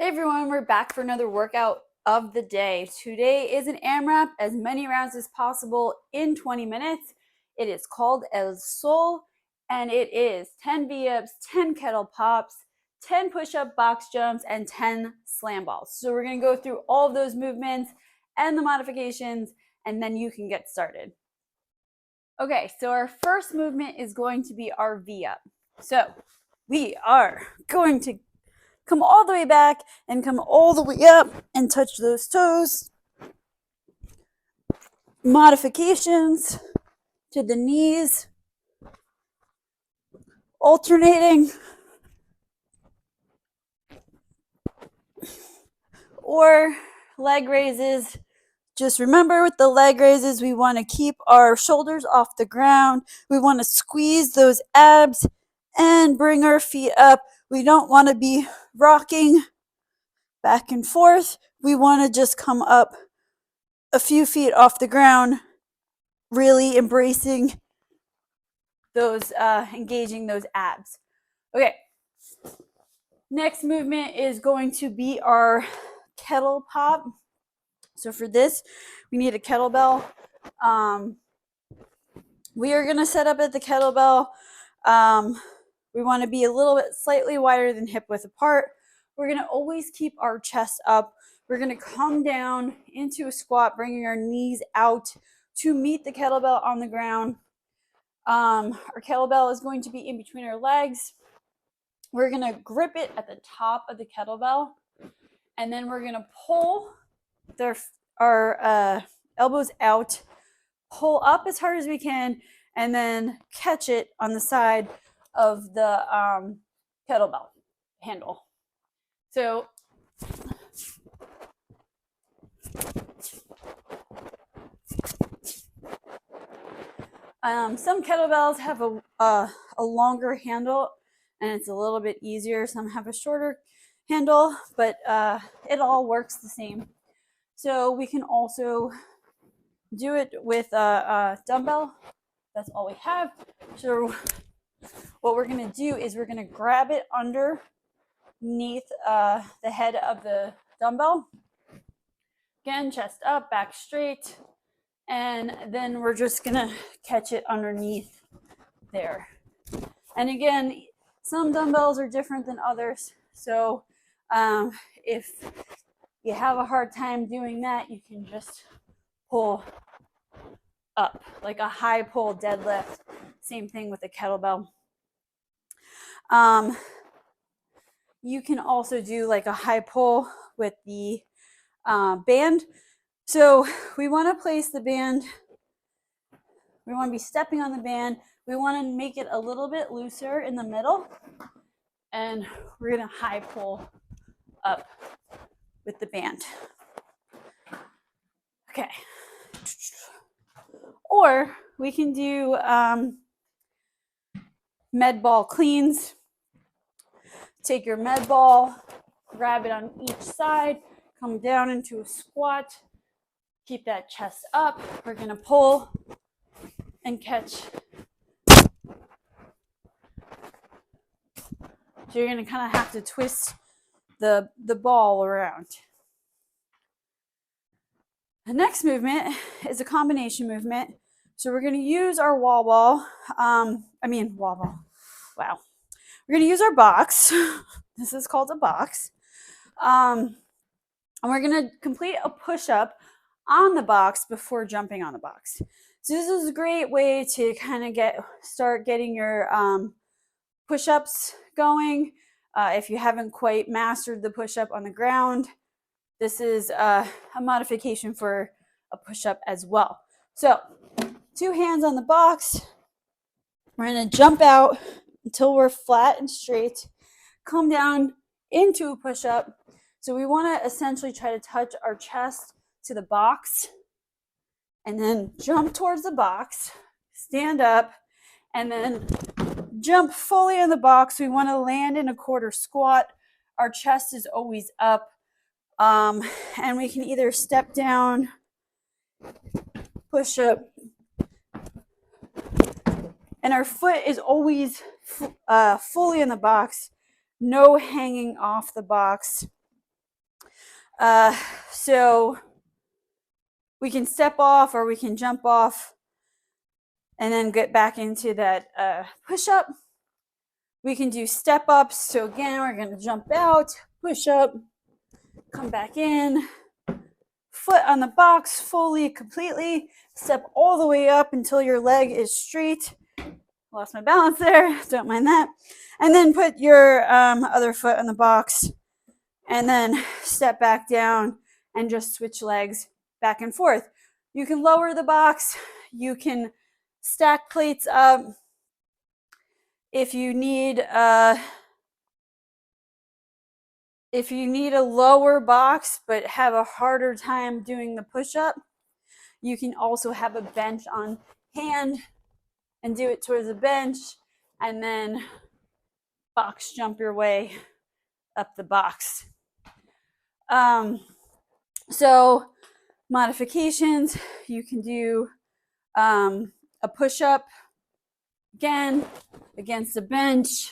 Hey everyone, we're back for another workout of the day. Today is an AMRAP, as many rounds as possible in 20 minutes. It is called El Sol, and it is 10 V-ups, 10 kettle pops, 10 push-up box jumps, and 10 slam balls. So we're going to go through all of those movements and the modifications, and then you can get started. Okay, so our first movement is going to be our V-up. So we are going to come all the way back and come all the way up and touch those toes. Modifications to the knees, alternating, or leg raises. Just remember, with the leg raises, we want to keep our shoulders off the ground. We want to squeeze those abs and bring our feet up. We don't want to be rocking back and forth. We want to just come up a few feet off the ground, really embracing those, engaging those abs. Okay, next movement is going to be our kettle pop. So for this, we need a kettlebell. We are going to set up at the kettlebell. We want to be a little bit slightly wider than hip width apart. We're going to always keep our chest up. We're going to come down into a squat, bringing our knees out to meet the kettlebell on the ground. Our kettlebell is going to be in between our legs. We're going to grip it at the top of the kettlebell, and then we're going to pull our elbows out, pull up as hard as we can, and then catch it on the side of the kettlebell handle. So some kettlebells have a longer handle, and it's a little bit easier. Some have a shorter handle, but it all works the same. So we can also do it with a dumbbell. That's all we have. So what we're going to do is we're going to grab it underneath the head of the dumbbell. Again, chest up, back straight, and then we're just going to catch it underneath there. And again, some dumbbells are different than others. So if you have a hard time doing that, you can just pull up, like a high pull deadlift. Same thing with a kettlebell. You can also do like a high pull with the band. So we want to place the band. We want to be stepping on the band. We want to make it a little bit looser in the middle. And we're going to high pull up with the band. Okay. Or we can do med ball cleans. Take your med ball, grab it on each side, come down into a squat, keep that chest up. We're going to pull and catch. So you're going to kind of have to twist the ball around. The next movement is a combination movement. So we're going to use our wall ball. Wall ball. Wow. We're going to use our box. This is called a box. And we're going to complete a push-up on the box before jumping on the box. So this is a great way to kind of start getting your push-ups going. If you haven't quite mastered the push-up on the ground, this is a modification for a push-up as well. So 2 hands on the box. We're going to jump out until we're flat and straight. Come down into a push-up. So we want to essentially try to touch our chest to the box, and then jump towards the box, stand up, and then jump fully in the box. We want to land in a quarter squat. Our chest is always up. And we can either step down, push up, and our foot is always fully in the box, no hanging off the box. So we can step off or we can jump off and then get back into that push-up. We can do step ups. So again, we're going to jump out, push up, come back in, foot on the box fully, completely, step all the way up until your leg is straight. Lost my balance there, don't mind that. And then put your other foot on the box and then step back down and just switch legs back and forth. You can lower the box, you can stack plates up. If you need a lower box but have a harder time doing the push-up, you can also have a bench on hand and do it towards the bench and then box jump your way up the box. So modifications, you can do a push-up again against the bench,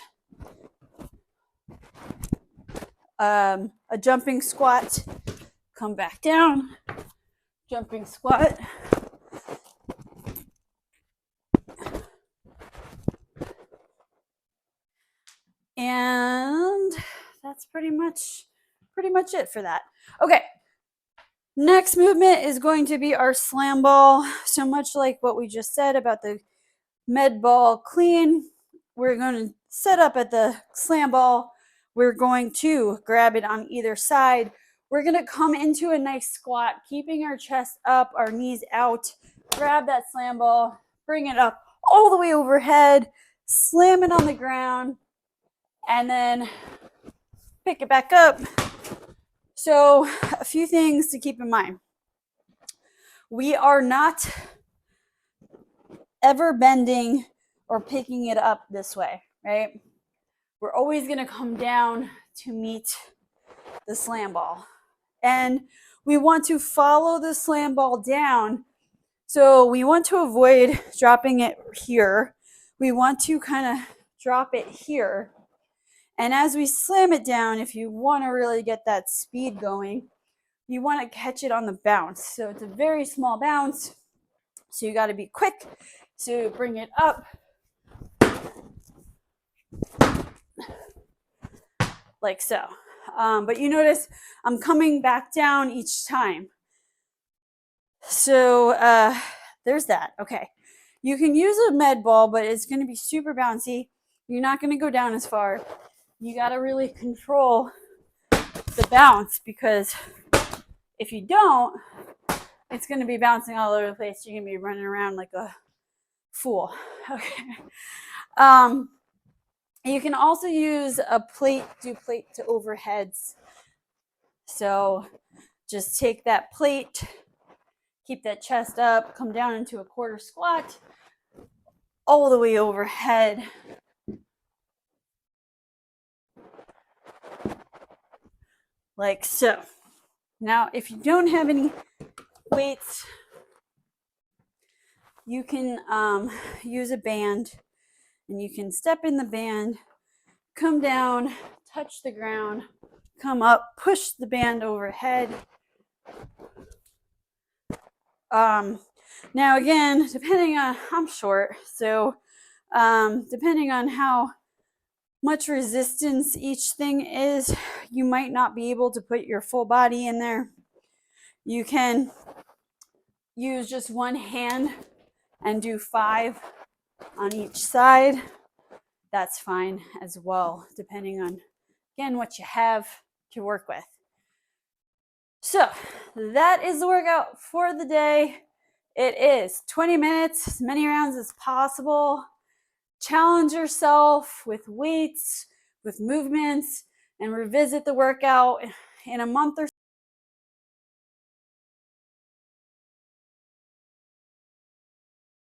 a jumping squat, come back down, jumping squat, and that's pretty much it for that. Okay, next movement is going to be our slam ball. So much like what we just said about the med ball clean, we're going to set up at the slam ball. We're going to grab it on either side. We're going to come into a nice squat, keeping our chest up, our knees out. Grab that slam ball, bring it up all the way overhead, slam it on the ground, and then pick it back up. So a few things to keep in mind. We are not ever bending or picking it up this way, right? We're always going to come down to meet the slam ball. And we want to follow the slam ball down. So we want to avoid dropping it here. We want to kind of drop it here. And as we slam it down, if you want to really get that speed going, you want to catch it on the bounce. So it's a very small bounce. So you got to be quick to bring it up. Like so. But you notice I'm coming back down each time. So there's that. Okay. You can use a med ball, but it's going to be super bouncy. You're not going to go down as far. You got to really control the bounce, because if you don't, it's going to be bouncing all over the place. You're going to be running around like a fool. Okay. You can also use a plate, do plate to overheads. So just take that plate, keep that chest up, come down into a quarter squat, all the way overhead. Like so. Now, if you don't have any weights, you can use a band, and you can step in the band, come down, touch the ground, come up, push the band overhead. Now again, depending on, I'm short, so depending on how much resistance each thing is, you might not be able to put your full body in there. You can use just one hand and do 5 on each side. That's fine as well, depending on, again, what you have to work with. So that is the workout for the day. It is 20 minutes, as many rounds as possible. Challenge yourself with weights, with movements, and revisit the workout in a month or